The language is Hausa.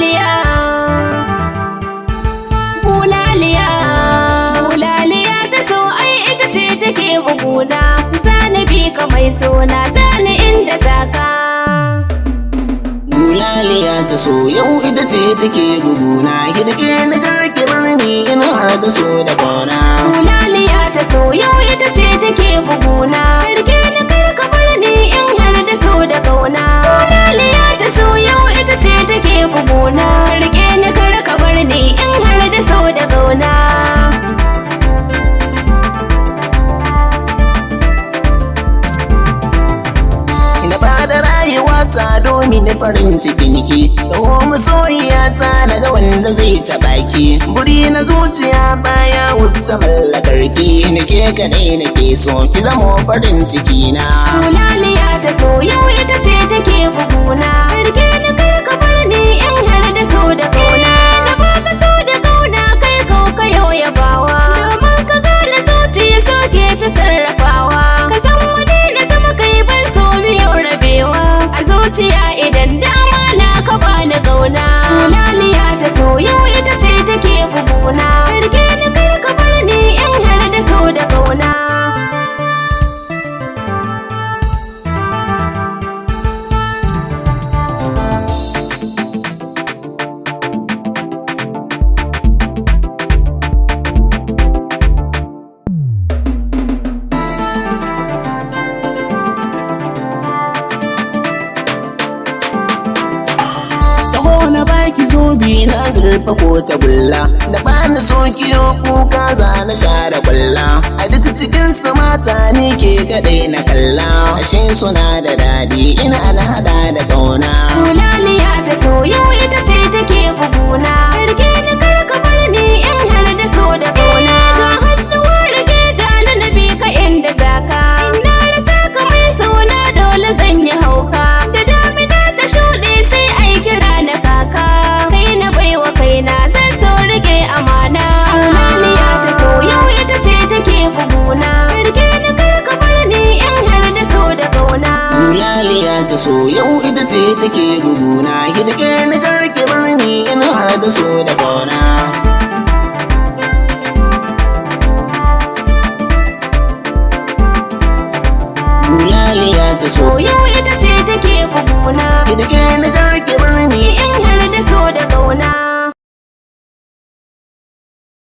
bulaliya bulaliya bulaliya ta so ai ita ce take buguna zanabi ka mai sona jani inda zaka bulaliya ta so yau ita ce take buguna kirke ni karke barni ina har da so da kauna bulaliya ta so yau ita ce take buguna kirke ni karka barni in har da so da kauna bulaliya ta so yau ita ce take buguna kirke ni karka barni in har da so da kauna ta domin farin cikin ki taho masoyiya ta daga wanda zai taɓa ki buri na zuciya baya wuce mallakar ki nake kadai nake so ki zamo farin ciki na bulaliya ta so yau ita ce take buguna rike ni karka barni in har da so da kauna da baka so da kauna kai kauka yau yabawa domin ka gane zuciya so ke ta sarrafawa ka san wani na zama kai ban so biyo rabewa zuciya idan da amana ka bani kauna bulaliya ta so yau ita ce take buguna rike ni karka barni in har da so da kauna baki zobi na zurfa ko ta bulla da bani so kiyo kuka za na share kwalla a duk cikin su mata ne ke kadai na kalla ashe suna da dadi ina alhada da kauna bulaliya ta so yau ita ce take buguna rike ni karka barni in har da so da kauna ga hannuwar rike jana na bi ka inda zaka ina rasa ka mai sona dole zan yi hauka da damina ta shuɗe sai ai kira na kaka kai na baiwa kaina zan so rike amana bulaliya ta so yau ita ce take buguna rike ni karka barni in har da so da kauna bulaliya ta so yau ita ce take buguna kirke ni karke barni ina har da so da kauna bulaliya ta so